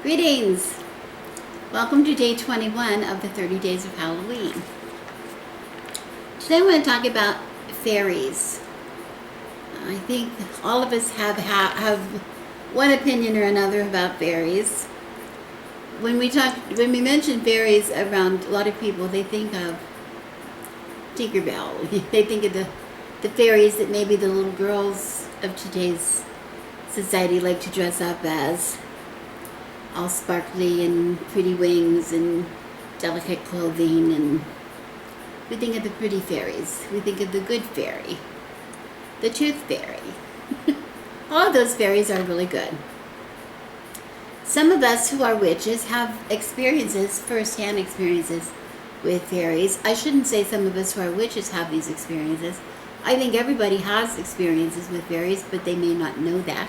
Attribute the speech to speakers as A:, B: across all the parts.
A: Greetings! Welcome to day 21 of the 30 days of Halloween. Today I want to talk about fairies. I think all of us have one opinion or another about fairies. When we mention fairies around a lot of people, they think of Tinkerbell. They think of the fairies that maybe the little girls of today's society like to dress up as. All sparkly and pretty wings and delicate clothing, and we think of the pretty fairies. We think of the good fairy, the tooth fairy. All of those fairies are really good. Some of us who are witches have experiences, first-hand experiences with fairies. I shouldn't say some of us who are witches have these experiences. I think everybody has experiences with fairies, but they may not know that.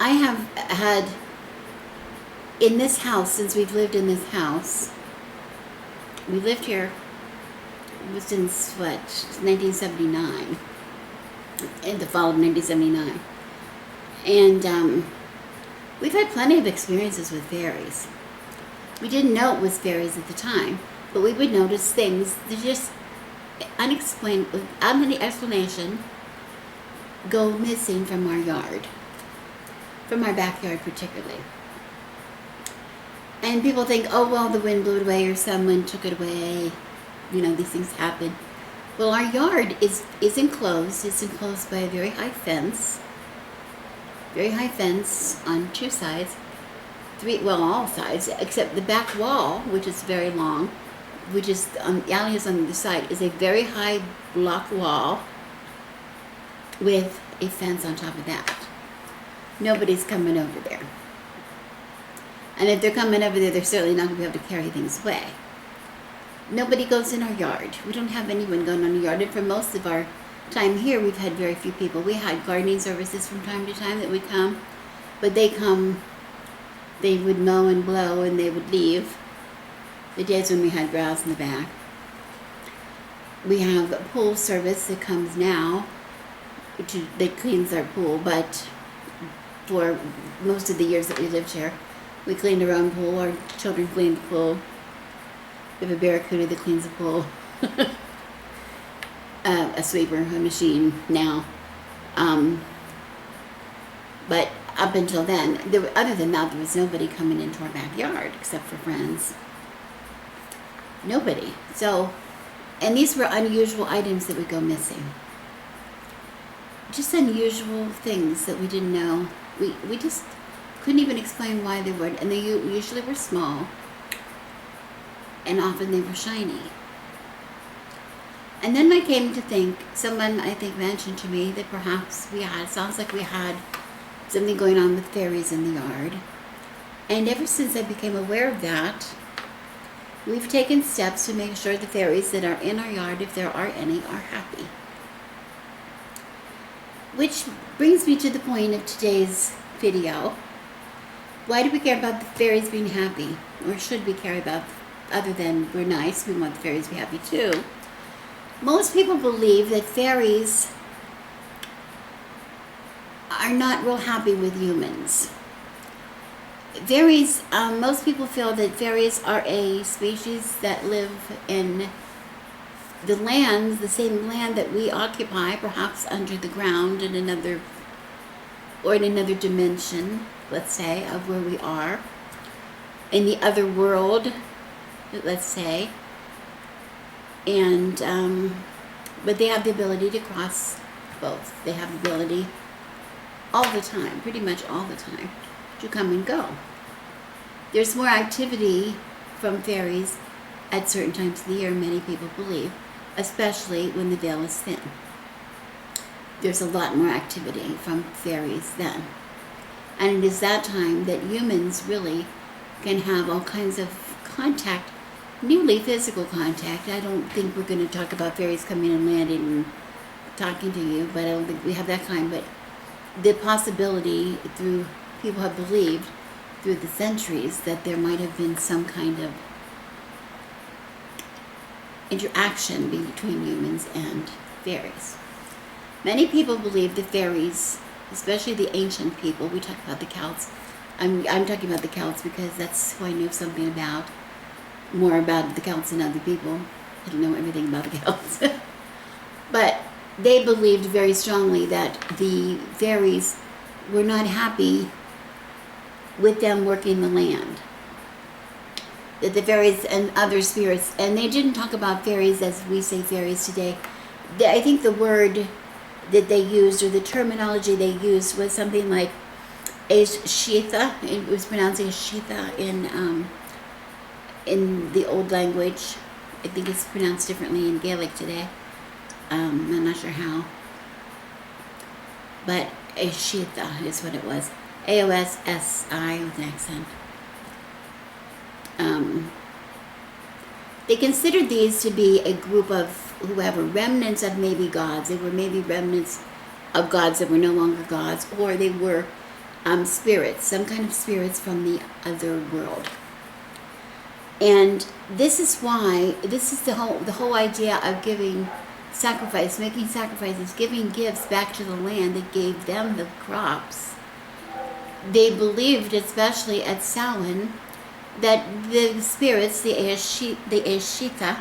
A: I have had, in this house, since we've lived in this house, we lived here since, 1979, in the fall of 1979. And we've had plenty of experiences with fairies. We didn't know it was fairies at the time, but we would notice things that just unexplained, without any explanation, go missing from our yard. From our backyard particularly. And people think, oh, well, the wind blew it away or someone took it away. You know, these things happen. Well, our yard is enclosed. It's enclosed by a very high fence. Very high fence on two sides. All sides, except the back wall, which is very long, which is on the alley is on the other side, is a very high block wall with a fence on top of that. Nobody's coming over there. And if they're coming over there, they're certainly not going to be able to carry things away. Nobody goes in our yard. We don't have anyone going on the yard. And for most of our time here, we've had very few people. We had gardening services from time to time that would come. But they would mow and blow, and they would leave. The days when we had grass in the back. We have a pool service that comes now, that cleans our pool, but for most of the years that we lived here, we cleaned our own pool. Our children cleaned the pool. We have a barracuda that cleans the pool. A sweeper, a machine now. But up until then, other than that, there was nobody coming into our backyard except for friends. Nobody. So, and these were unusual items that would go missing. Just unusual things that we didn't know. We just couldn't even explain why they were, and they usually were small, and often they were shiny. And then I came to think, someone I think mentioned to me that perhaps sounds like we had something going on with fairies in the yard. And ever since I became aware of that, we've taken steps to make sure the fairies that are in our yard, if there are any, are happy. Which brings me to the point of today's video. Why do we care about the fairies being happy? Or should we care about, other than we're nice, we want the fairies to be happy too. Most people believe that fairies are not real happy with humans. Fairies, most people feel that fairies are a species that live in the land, the same land that we occupy, perhaps under the ground in another dimension, let's say, of where we are, in the other world, let's say, and but they have the ability to cross both. They have the ability all the time, pretty much all the time, to come and go. There's more activity from fairies at certain times of the year, many people believe, especially when the veil is thin. There's a lot more activity from fairies then. And it is that time that humans really can have all kinds of contact, newly physical contact. I don't think we're going to talk about fairies coming and landing and talking to you, but I don't think we have that kind. But the possibility, through people have believed through the centuries, that there might have been some kind of interaction between humans and fairies. Many people believe the fairies, especially the ancient people, we talk about the Celts, I'm talking about the Celts because that's who I know something about, more about the Celts than other people. I don't know everything about the Celts. But they believed very strongly that the fairies were not happy with them working the land. That the fairies and other spirits, and they didn't talk about fairies as we say fairies today. I think the word that they used, or the terminology they used, was something like Eshitha. It was pronounced Eshitha in the old language. I think it's pronounced differently in Gaelic today. I'm not sure how. But Eshitha is what it was. A-O-S-S-I with an accent. They considered these to be a group of whoever, remnants of maybe gods. They were maybe remnants of gods that were no longer gods, or they were spirits, some kind of spirits from the other world. And this is why, this is the whole idea of giving sacrifice, making sacrifices, giving gifts back to the land that gave them the crops. They believed, especially at Samhain, that the spirits, the Eshitha,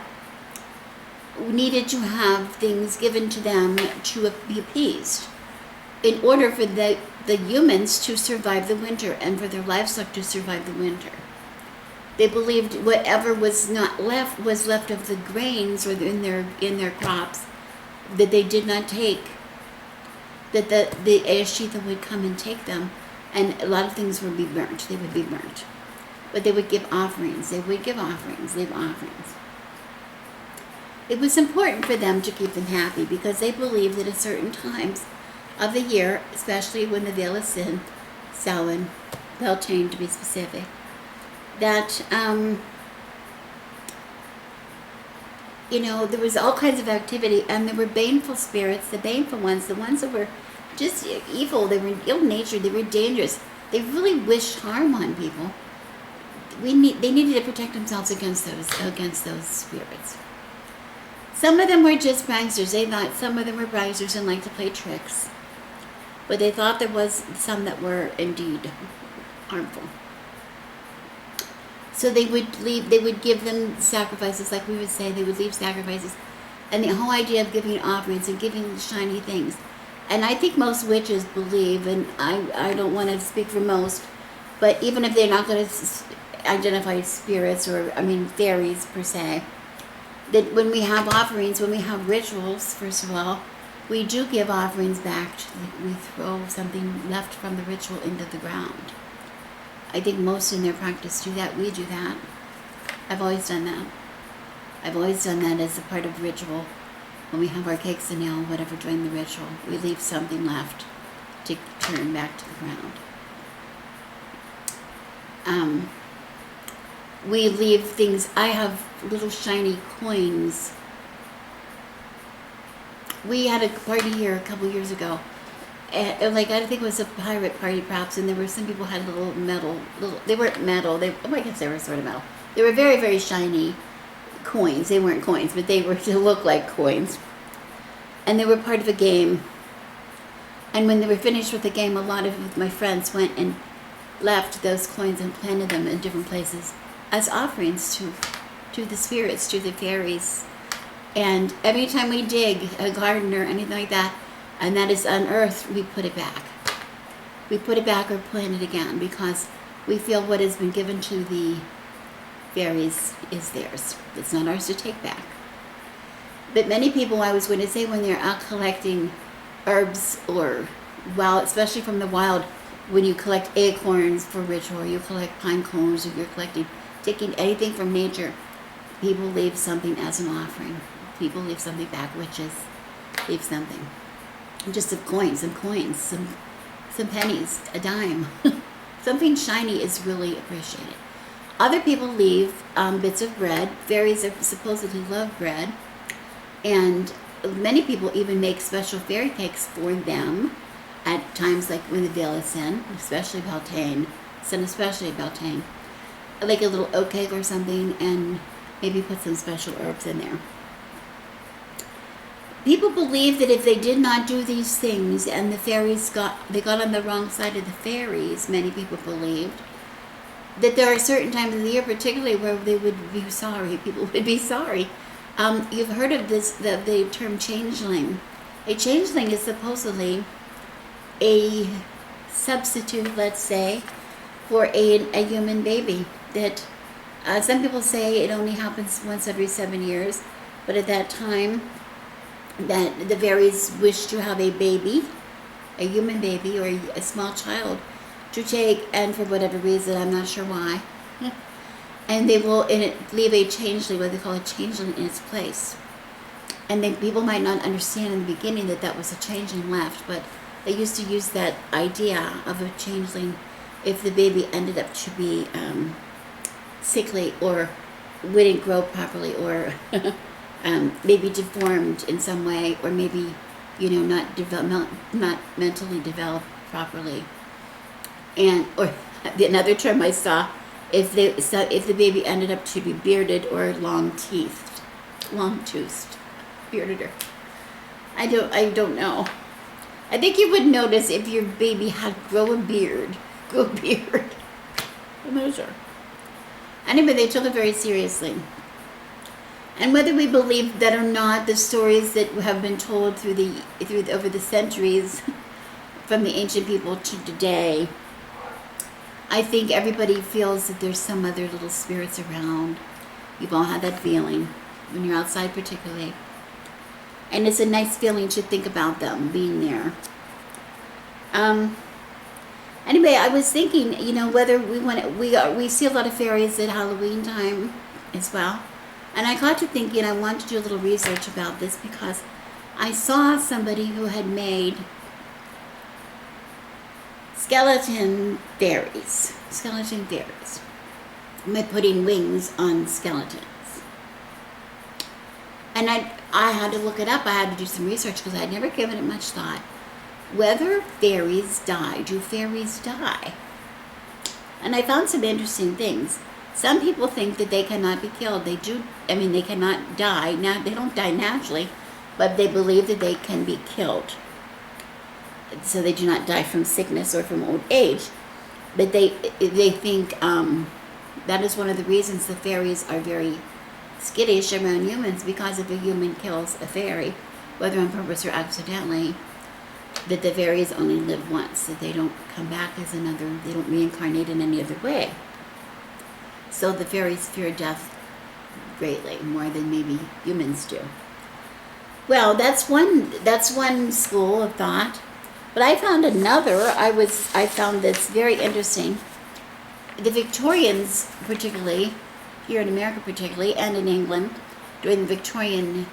A: needed to have things given to them to be appeased in order for the humans to survive the winter and for their livestock to survive the winter. They believed whatever was not left was left of the grains or in their crops that they did not take, that the Eshitha would come and take them, and a lot of things would be burnt. They would be burnt. But they would give offerings. They would give offerings. Leave offerings. It was important for them to keep them happy because they believed that at certain times of the year, especially when the veil is sin, Samhain, Beltane to be specific, that there was all kinds of activity, and there were baneful spirits, the baneful ones, the ones that were just evil. They were ill-natured. They were dangerous. They really wished harm on people. They needed to protect themselves against those spirits. Some of them were just pranksters. They thought some of them were pranksters and liked to play tricks, but they thought there was some that were indeed harmful. So they would give them sacrifices, like we would say. They would leave sacrifices, and the whole idea of giving offerings and giving shiny things. And I think most witches believe, and I don't want to speak for most, but even if they're not going to identify spirits or fairies per se, that when we have offerings, when we have rituals, first of all, we do give offerings back. We throw something left from the ritual into the ground. I think most in their practice do that. We do that. I've always done that. I've always done that as a part of ritual. When we have our cakes and ale, whatever during the ritual, we leave something left to turn back to the ground. We leave things. I have little shiny coins. We had a party here a couple years ago. And I think it was a pirate party perhaps, and there were some people had little metal, they weren't metal, I guess they were sort of metal. They were very, very shiny coins. They weren't coins, but they were to look like coins. And they were part of a game. And when they were finished with the game, a lot of my friends went and left those coins and planted them in different places as offerings to the spirits, to the fairies. And every time we dig a garden or anything like that, and that is unearthed, we put it back. We put it back or plant it again because we feel what has been given to the fairies is theirs. It's not ours to take back. But many people, I was going to say, when they're out collecting herbs or especially from the wild, when you collect acorns for ritual, or you collect pine cones, or you're taking anything from nature, people leave something as an offering. People leave something back, witches leave something. Just some coins, some pennies, a dime. Something shiny is really appreciated. Other people leave bits of bread. Fairies supposedly love bread. And many people even make special fairy cakes for them at times like when the veil is sin, especially Beltane, like a little oat cake or something, and maybe put some special herbs in there. people believe that if they did not do these things and the fairies got on the wrong side of the fairies, many people believed that there are certain times of the year, particularly where they would be sorry. People would be sorry. You've heard of the term changeling. A changeling is supposedly a substitute, let's say, for a human baby. That some people say it only happens once every 7 years, but at that time, that the fairies wish to have a baby, a human baby or a small child to take, and for whatever reason, I'm not sure why, and they will leave a changeling, what they call a changeling, in its place. And then people might not understand in the beginning that was a changeling left, but they used to use that idea of a changeling if the baby ended up to be sickly or wouldn't grow properly, or maybe deformed in some way, or maybe not mentally developed properly. And or another term I saw, if the baby ended up to be bearded or long-toothed, bearded, or I don't know. I think you would notice if your baby had grow a beard. I'm not sure. Anyway, they took it very seriously. And whether we believe that or not, the stories that have been told over the centuries, from the ancient people to today, I think everybody feels that there's some other little spirits around. You've all had that feeling when you're outside, particularly, and it's a nice feeling to think about them being there. Anyway, I was thinking, whether we see a lot of fairies at Halloween time as well. And I got to thinking, I wanted to do a little research about this because I saw somebody who had made skeleton fairies by putting wings on skeletons. And I had to look it up. I had to do some research because I had never given it much thought. Whether fairies die. Do fairies die? And I found some interesting things. Some people think that they cannot be killed. They do. They cannot die. Now, they don't die naturally, but they believe that they can be killed. So they do not die from sickness or from old age. But they think that is one of the reasons the fairies are very skittish around humans, because if a human kills a fairy, whether on purpose or accidentally, that the fairies only live once, that they don't come back they don't reincarnate in any other way. So the fairies fear death greatly, more than maybe humans do. Well, that's one school of thought. But I found another. I found this very interesting. The Victorians, particularly, here in America particularly, and in England, during the Victorian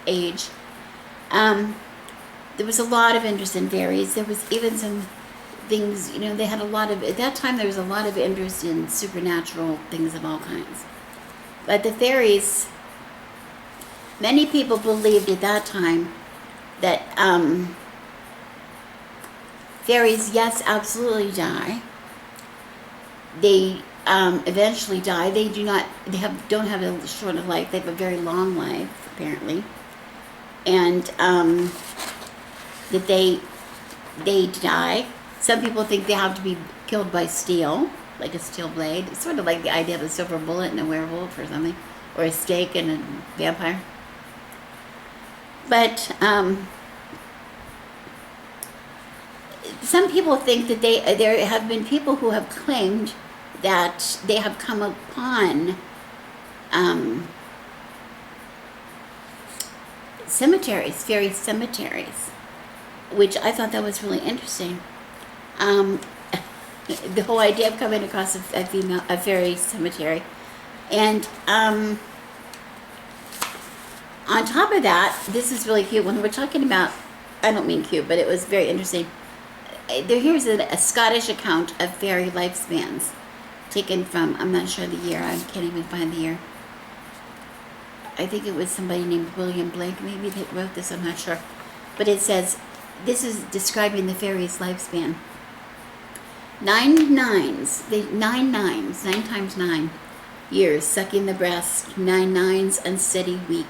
A: age, there was a lot of interest in fairies. There was even some things, they had at that time there was a lot of interest in supernatural things of all kinds. But the fairies, many people believed at that time that fairies, yes, absolutely die. They eventually die. They don't have a short life. They have a very long life, apparently, and that they die. Some people think they have to be killed by steel, like a steel blade. It's sort of like the idea of a silver bullet and a werewolf or something, or a stake and a vampire. But some people think that there have been people who have claimed that they have come upon cemeteries, fairy cemeteries, which I thought that was really interesting. The whole idea of coming across a fairy cemetery, and on top of that, this is really cute. When we're talking about, I don't mean cute, but it was very interesting. Here's a Scottish account of fairy lifespans, taken from, I'm not sure the year, I can't even find the year. I think it was somebody named William Blake, maybe, that wrote this, I'm not sure. But it says, this is describing the fairy's lifespan. 9 times 9 years, sucking the breast, 9 nines, unsteady week.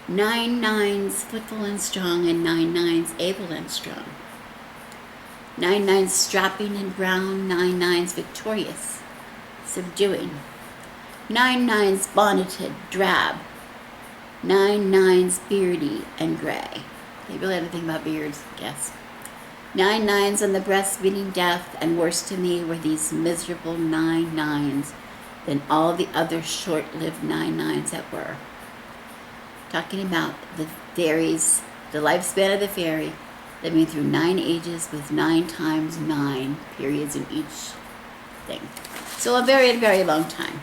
A: 9 nines footful and strong, and 9 nines able and strong. 9 nines strapping and brown, 9 nines victorious, subduing. 9 nines bonneted, drab. 9 nines beardy and gray. They really had to think about beards, I guess. 9 nines on the breast beating death, and worse to me were these miserable 9 nines than all the other short-lived 9 nines that were. Talking about the fairies, the lifespan of the fairy, living through 9 ages with 9 times 9 periods in each thing. So a very, very long time.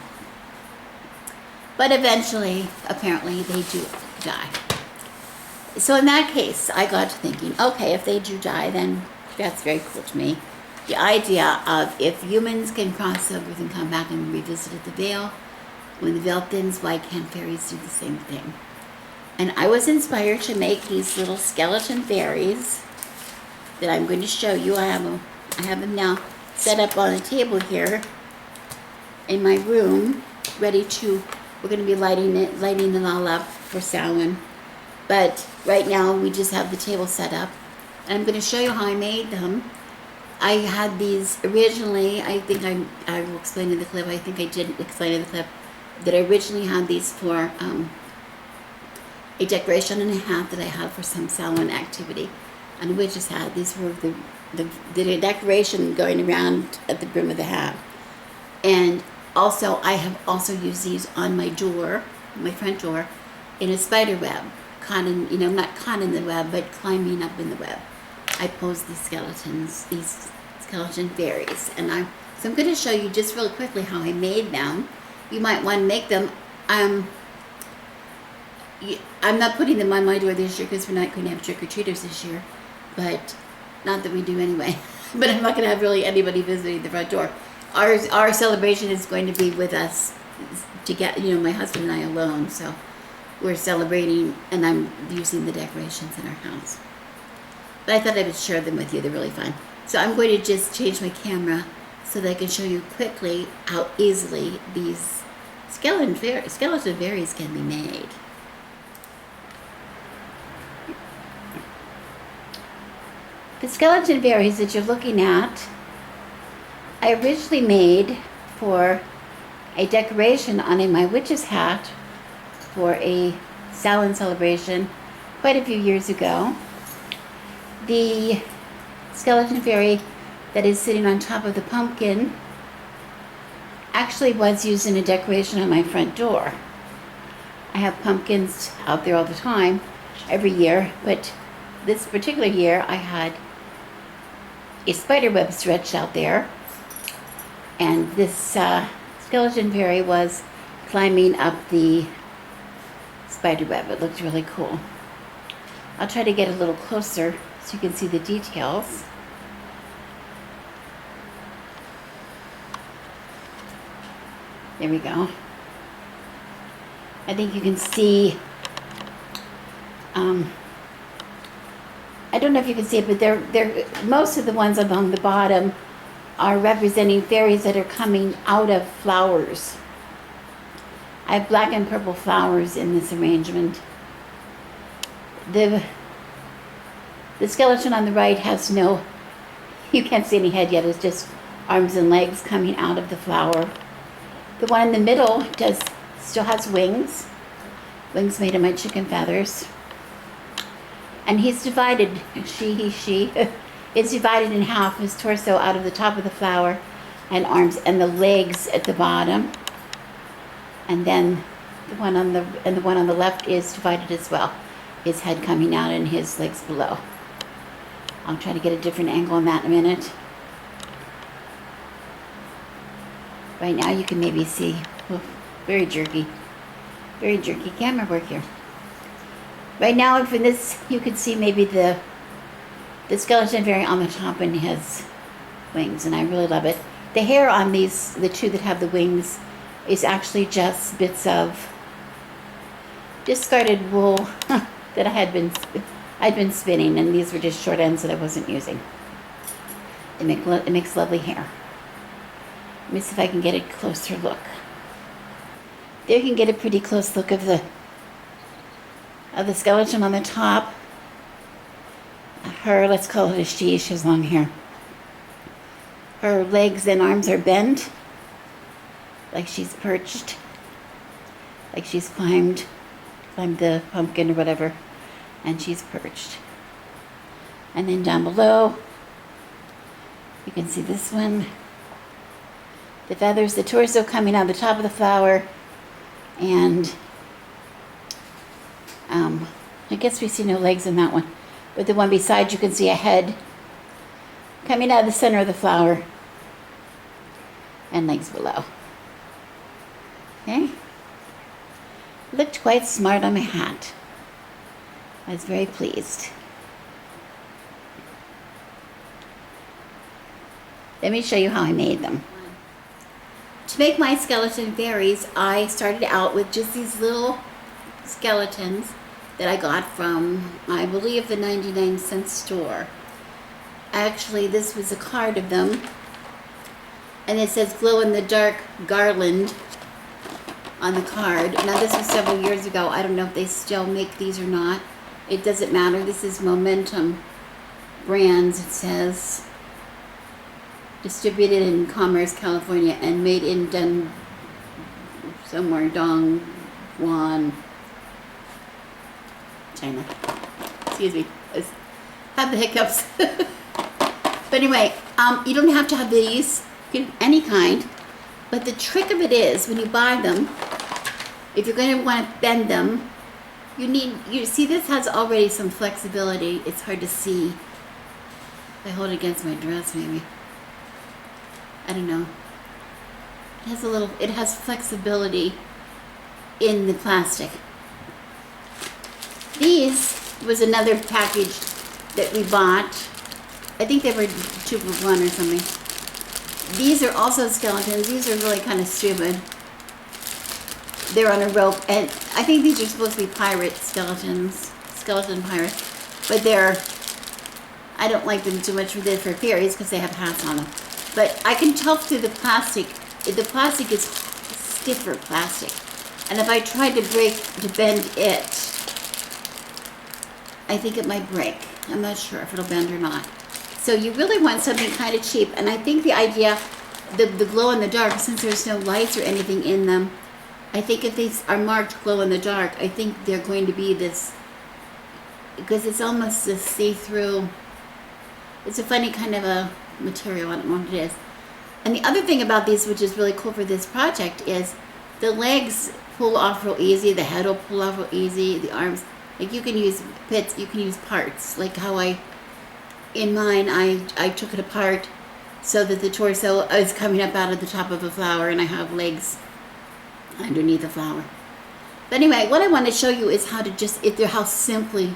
A: But eventually, apparently, they do die. So in that case, I got to thinking, okay, if they do die, then that's very cool to me. The idea of if humans can cross over and come back and revisit the veil, when the veil thins, why can't fairies do the same thing? And I was inspired to make these little skeleton fairies that I'm going to show you. I have them now set up on a table here in my room, ready to. We're going to be lighting them all up for Samhain. But right now we just have the table set up. And I'm going to show you how I made them. I had these originally, I think I will explain in the clip, I think I did explain in the clip, that I originally had these for a decoration and a hat that I had for some Samhain activity. And we just had, these were the decoration going around at the brim of the hat. And also, I have also used these on my door, my front door, in a spider web. Caught in, not caught in the web, but climbing up in the web. I posed these skeletons, these skeleton fairies. So I'm going to show you just real quickly how I made them. You might want to make them. I'm not putting them on my door this year because we're not going to have trick-or-treaters this year. But, not that we do anyway. But I'm not going to have really anybody visiting the front door. Our celebration is going to be with us to get, my husband and I alone. So we're celebrating, and I'm using the decorations in our house. But I thought I would share them with you. They're really fun. So I'm going to just change my camera so that I can show you quickly how easily these skeleton fairies can be made. The skeleton fairies that you're looking at, I originally made for a decoration on my witch's hat for a Samhain celebration quite a few years ago. The skeleton fairy that is sitting on top of the pumpkin actually was used in a decoration on my front door. I have pumpkins out there all the time, every year, but this particular year I had a spider web stretched out there, and this skeleton fairy was climbing up the spider web. It looked really cool. I'll try to get a little closer so you can see the details. There we go. I think you can see, I don't know if you can see it, but they're most of the ones along the bottom are representing fairies that are coming out of flowers. I have black and purple flowers in this arrangement. The skeleton on the right has no, you can't see any head yet, it's just arms and legs coming out of the flower. The one in the middle still has wings made of my chicken feathers. And he's divided, he is divided in half, his torso out of the top of the flower, and arms and the legs at the bottom. And then the one on the left is divided as well, his head coming out and his legs below. I'll try to get a different angle on that in a minute. Right now you can maybe see, very jerky camera work here. Right now, from this, you can see maybe the skeleton fairy on the top and his wings, and I really love it. The hair on these, the two that have the wings, is actually just bits of discarded wool that I'd been spinning, and these were just short ends that I wasn't using. It makes lovely hair. Let me see if I can get a closer look. There you can get a pretty close look of of the skeleton on the top. Her, let's call it a she has long hair. Her legs and arms are bent, like she's perched, like she's climbed the pumpkin or whatever, and she's perched. And then down below, you can see this one. The feathers, the torso coming out the top of the flower, and I guess we see no legs in that one, but the one beside you can see a head coming out of the center of the flower, and legs below. Okay? Looked quite smart on my hat. I was very pleased. Let me show you how I made them. To make my skeleton fairies, I started out with just these little skeletons that I got from, I believe, the 99-cent store. Actually, this was a card of them, and it says glow-in-the-dark garland on the card. Now, this was several years ago. I don't know if they still make these or not. It doesn't matter. This is Momentum Brands, it says. Distributed in Commerce, California, and made in Dongguan, China. Excuse me, I have the hiccups. But anyway, you don't have to have these, any kind. But the trick of it is, when you buy them, if you're going to want to bend them, you see this has already some flexibility. It's hard to see. If I hold it against my dress, maybe. I don't know. It has flexibility in the plastic. These was another package that we bought. I think they were 2 for 1 or something. These are also skeletons. These are really kind of stupid. They're on a rope, and I think these are supposed to be pirate skeletons, skeleton pirates, but I don't like them too much for fairies because they have hats on them. But I can tell through the plastic is stiffer plastic. And if I tried to bend it, I think it might break. I'm not sure if it'll bend or not. So you really want something kind of cheap. And I think the idea, the glow in the dark, since there's no lights or anything in them, I think if these are marked glow in the dark, I think they're going to be this, because it's almost a see-through, it's a funny kind of a material. I don't know what it is. And the other thing about these, which is really cool for this project, is the legs pull off real easy, the head will pull off real easy, the arms, like you can use bits, you can use parts, like how in mine I took it apart so that the torso is coming up out of the top of a flower, and I have legs underneath the flower. But anyway, what I want to show you is how simply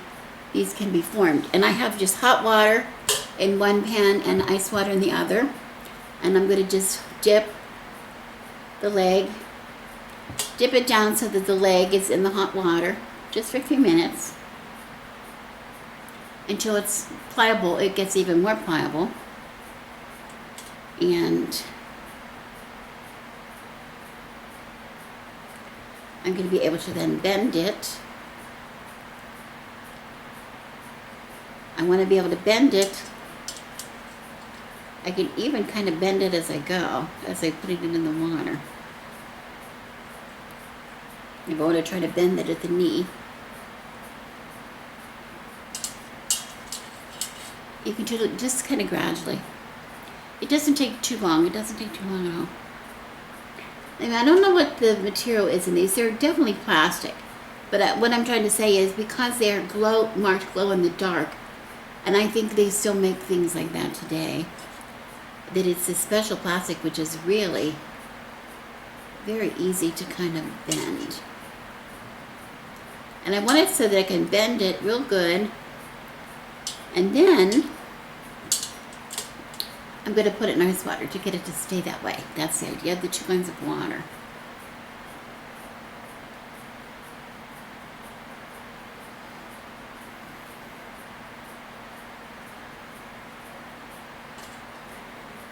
A: these can be formed. And I have just hot water in one pan and ice water in the other. And I'm going to just dip the leg, dip it down so that the leg is in the hot water just for a few minutes until it's pliable. It gets even more pliable. And I'm going to be able to then bend it. I want to be able to bend it. I can even kind of bend it as I go, as I put it in the water. If I want to try to bend it at the knee, you can do it just kind of gradually. It doesn't take too long. It doesn't take too long at all. I mean, I don't know what the material is in these. They're definitely plastic. But what I'm trying to say is, because they're marked glow in the dark, and I think they still make things like that today, that it's a special plastic which is really very easy to kind of bend. And I want it so that I can bend it real good. And then I'm going to put it in ice water to get it to stay that way. That's the idea of the 2 kinds of water.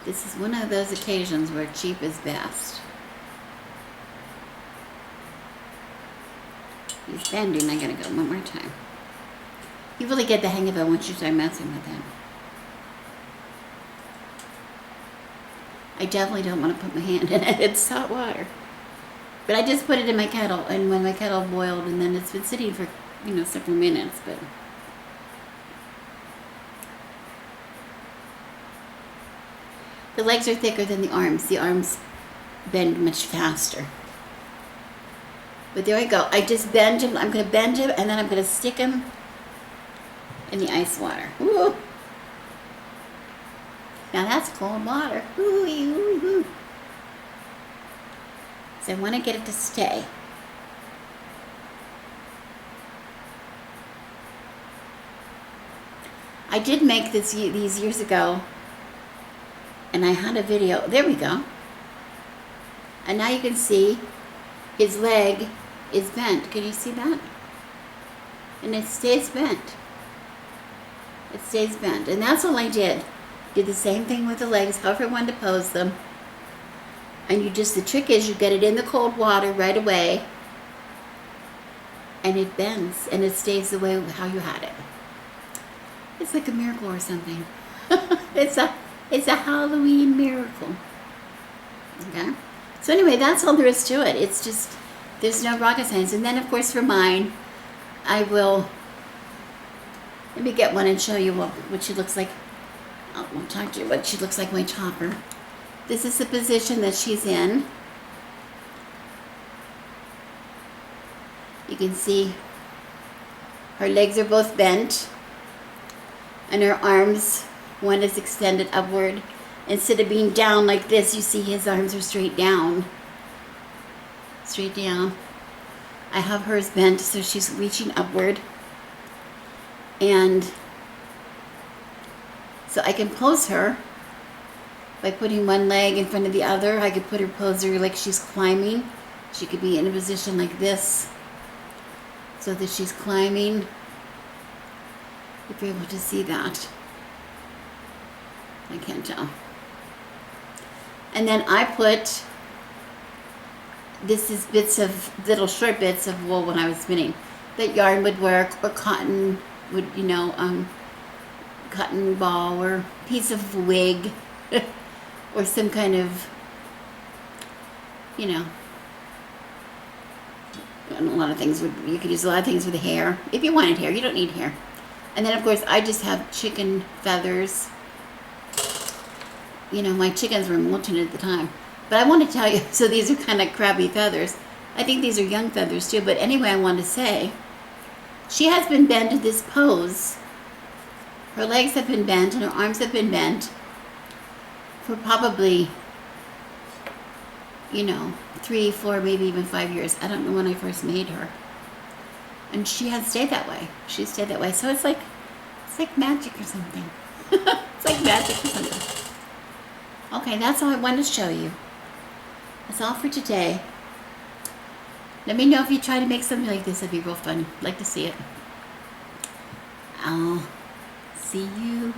A: This is one of those occasions where cheap is best. He's bending. I gotta go one more time. You really get the hang of it once you start messing with it. I definitely don't want to put my hand in it. It's hot water. But I just put it in my kettle, and when my kettle boiled, and then it's been sitting for, several minutes, but... The legs are thicker than the arms. The arms bend much faster. But there I go. I just bend him. I'm going to bend him, and then I'm going to stick him in the ice water. Ooh. Now that's cold water. Ooh, ooh, ooh. So I want to get it to stay. I did make these years ago, and I had a video. There we go. And now you can see his leg is bent. Can you see that? And it stays bent. It stays bent. And that's all I did. Did the same thing with the legs, however I wanted to pose them. And the trick is you get it in the cold water right away, and it bends, and it stays the way how you had it. It's like a miracle or something. It's a Halloween miracle. Okay? So anyway, that's all there is to it. It's just, there's no rocket science. And then, of course, for mine, let me get one and show you what she looks like. I'll talk to you what she looks like, my topper. This is the position that she's in. You can see her legs are both bent, and her arms, one is extended upward. Instead of being down like this, you see his arms are straight down. Straight down. I have hers bent, so she's reaching upward. And so I can pose her by putting one leg in front of the other. I could put her poser like she's climbing. She could be in a position like this, so that she's climbing. If you're able to see that. I can't tell. And then I put, this is little short bits of wool when I was spinning. That yarn would work, or cotton would, cotton ball, or piece of wig, or some kind of, a lot of things you could use a lot of things with hair. If you wanted hair, you don't need hair. And then, of course, I just have chicken feathers. My chickens were molting at the time. But I want to tell you, so these are kind of crabby feathers. I think these are young feathers too. But anyway, I want to say, she has been bent in this pose. Her legs have been bent and her arms have been bent for probably, 3, 4, maybe even 5 years. I don't know when I first made her. And she has stayed that way. She stayed that way. So it's like magic or something. It's like magic or something. Okay, that's all I wanted to show you. That's all for today. Let me know if you try to make something like this. It'd be real fun. I'd like to see it. I'll see you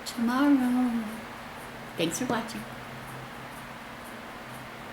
A: tomorrow. Thanks for watching.